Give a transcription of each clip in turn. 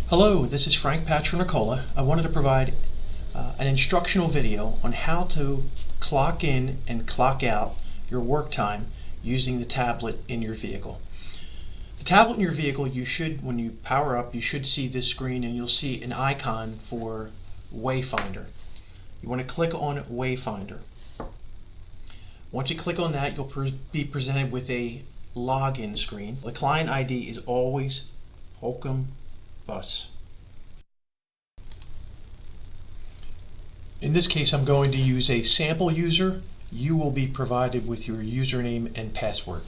Hello, this is Frank Patronicola. I wanted to provide an instructional video on how to clock in and clock out your work time using the tablet in your vehicle. The tablet in your vehicle, when you power up, you should see this screen and you'll see an icon for Wayfinder. You want to click on Wayfinder. Once you click on that, you'll be presented with a login screen. The client ID is always Holcomb Bus. In this case, I'm going to use a sample user. You will be provided with your username and password.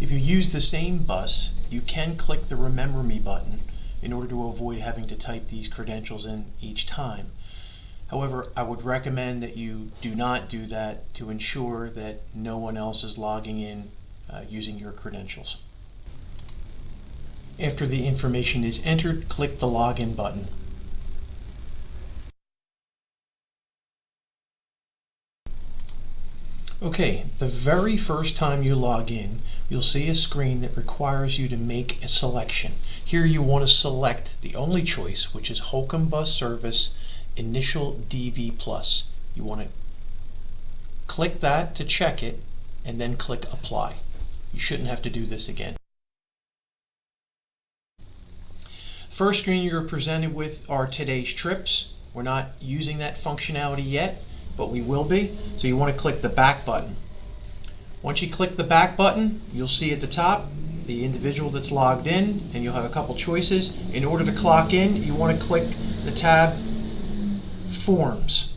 If you use the same bus, you can click the Remember Me button in order to avoid having to type these credentials in each time. However, I would recommend that you do not do that to ensure that no one else is logging in using your credentials. After the information is entered, click the Login button. Okay, the very first time you log in, you'll see a screen that requires you to make a selection. Here you want to select the only choice, which is Holcomb Bus Service Initial DB+. You want to click that to check it and then click Apply. You shouldn't have to do this again. First screen you're presented with are today's trips. We're not using that functionality yet, but we will be. So you want to click the back button. Once you click the back button, you'll see at the top the individual that's logged in, and you'll have a couple choices. In order to clock in, you want to click the tab Forms.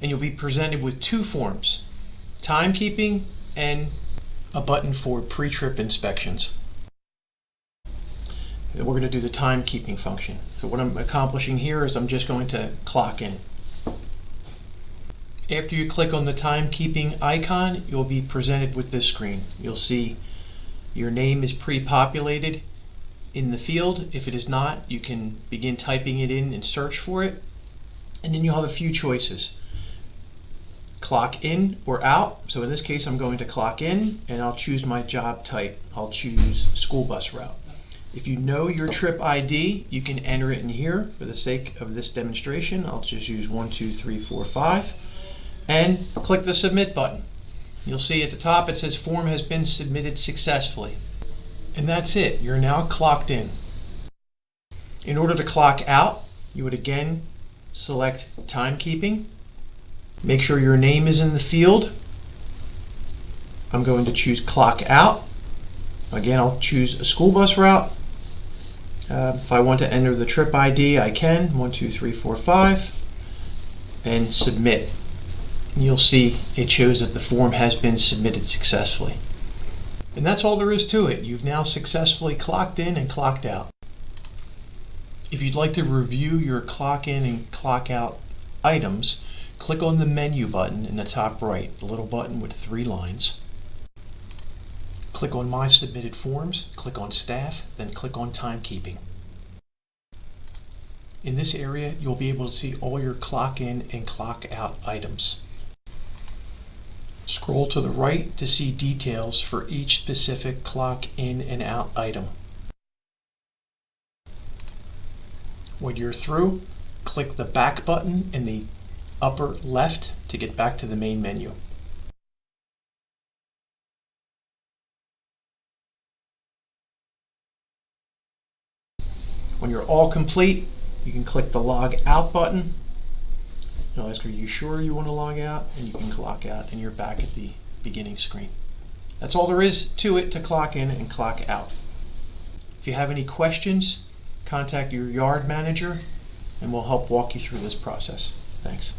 And you'll be presented with two forms, timekeeping and a button for pre-trip inspections. We're going to do the timekeeping function. So what I'm accomplishing here is I'm just going to clock in. After you click on the timekeeping icon, you'll be presented with this screen. You'll see your name is pre-populated in the field. If it is not, you can begin typing it in and search for it. And then you'll have a few choices. Clock in or out. So in this case, I'm going to clock in and I'll choose my job type. I'll choose school bus route. If you know your trip ID, you can enter it in here. For the sake of this demonstration, I'll just use 1, 2, 3, 4, 5 and click the submit button. You'll see at the top it says form has been submitted successfully. And that's it. You're now clocked in. In order to clock out, you would again select timekeeping. Make sure your name is in the field. I'm going to choose clock out. Again, I'll choose a school bus route. If I want to enter the trip ID, I can. 1, 2, 3, 4, 5. And submit. And you'll see it shows that the form has been submitted successfully. And that's all there is to it. You've now successfully clocked in and clocked out. If you'd like to review your clock in and clock out items, click on the menu button in the top right, the little button with 3 lines. Click on My Submitted Forms, click on Staff, then click on Timekeeping. In this area, you'll be able to see all your clock in and clock out items. Scroll to the right to see details for each specific clock in and out item. When you're through, click the back button in the upper left to get back to the main menu. When you're all complete, you can click the log out button. It'll ask, are you sure you want to log out? And you can clock out and you're back at the beginning screen. That's all there is to it to clock in and clock out. If you have any questions, contact your yard manager and we'll help walk you through this process. Thanks.